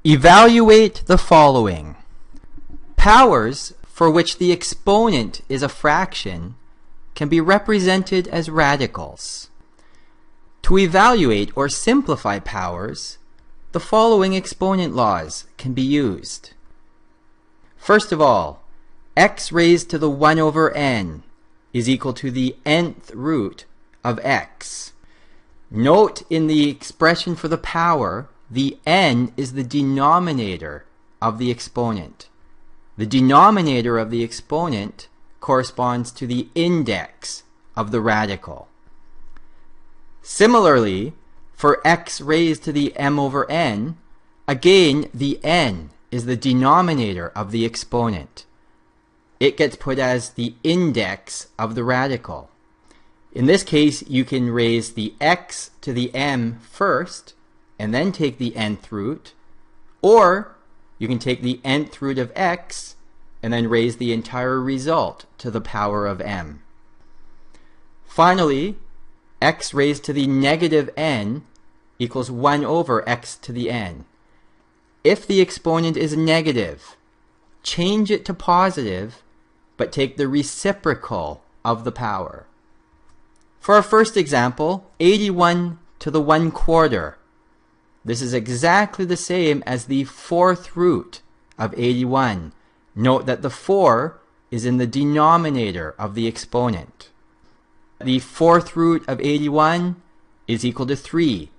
Evaluate the following. Powers for which the exponent is a fraction can be represented as radicals. To evaluate or simplify powers, the following exponent laws can be used. First of all, x raised to the 1 over n is equal to the nth root of x. Note in the expression for the power, the n is the denominator of the exponent. The denominator of the exponent corresponds to the index of the radical. Similarly, for x raised to the m over n, again the n is the denominator of the exponent. It gets put as the index of the radical. In this case, you can raise the x to the m first, and then take the nth root, or you can take the nth root of x and then raise the entire result to the power of m. Finally, x raised to the negative n equals 1 over x to the n. If the exponent is negative, change it to positive, but take the reciprocal of the power. For our first example, 81 to the 1/4. This is exactly the same as the 4th root of 81. Note that the 4 is in the denominator of the exponent. The 4th root of 81 is equal to 3,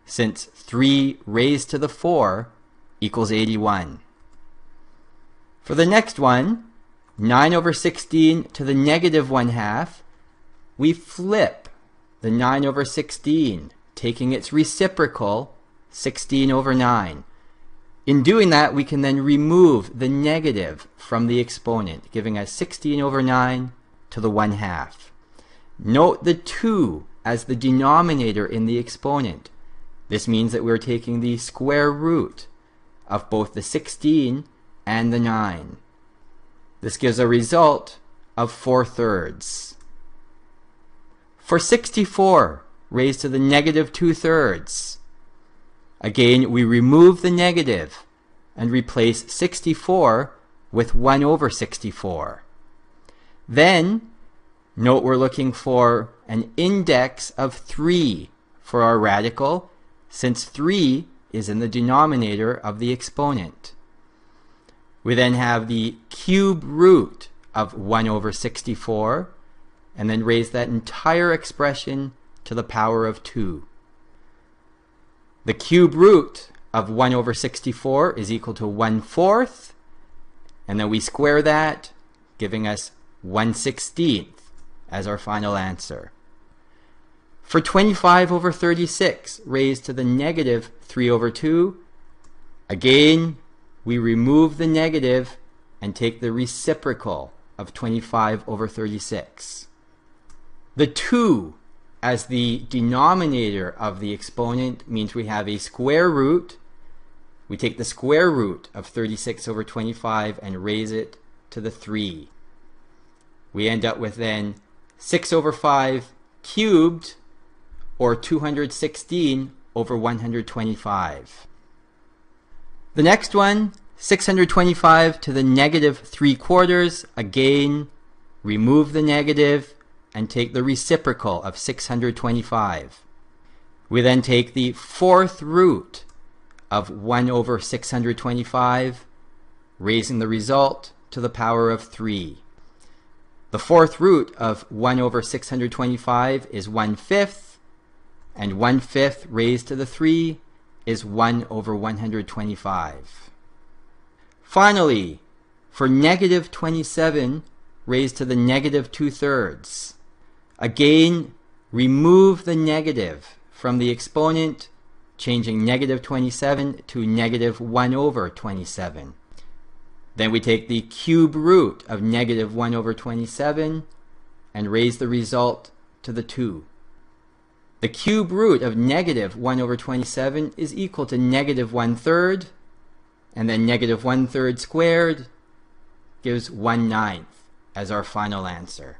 since 3 raised to the 4 equals 81. For the next one, 9 over 16 to the negative 1/2, we flip the 9 over 16, taking its reciprocal, 16 over 9. In doing that, we can then remove the negative from the exponent, giving us 16 over 9 to the 1/2. Note the 2 as the denominator in the exponent. This means that we're taking the square root of both the 16 and the 9. This gives a result of 4/3. For 64 raised to the negative 2/3, again, we remove the negative and replace 64 with 1 over 64. Then, note we're looking for an index of 3 for our radical, since 3 is in the denominator of the exponent. We then have the cube root of 1 over 64, and then raise that entire expression to the power of 2. The cube root of 1 over 64 is equal to 1/4, and then we square that, giving us 1/16 as our final answer. For 25 over 36 raised to the negative 3 over 2, again, we remove the negative and take the reciprocal of 25 over 36. The 2 as the denominator of the exponent means we have a square root. We take the square root of 36 over 25 and raise it to the 3. We end up with then 6 over 5 cubed, or 216 over 125. The next one, 625 to the negative 3/4. Again, remove the negative and take the reciprocal of 625. We then take the 4th root of 1 over 625, raising the result to the power of 3. The 4th root of 1 over 625 is 1/5, and 1/5 raised to the 3 is 1 over 125. Finally, for negative 27 raised to the negative 2/3, again, remove the negative from the exponent, changing negative 27 to negative 1 over 27. Then we take the cube root of negative 1 over 27 and raise the result to the 2. The cube root of negative 1 over 27 is equal to negative 1/3, and then negative 1/3 squared gives 1/9 as our final answer.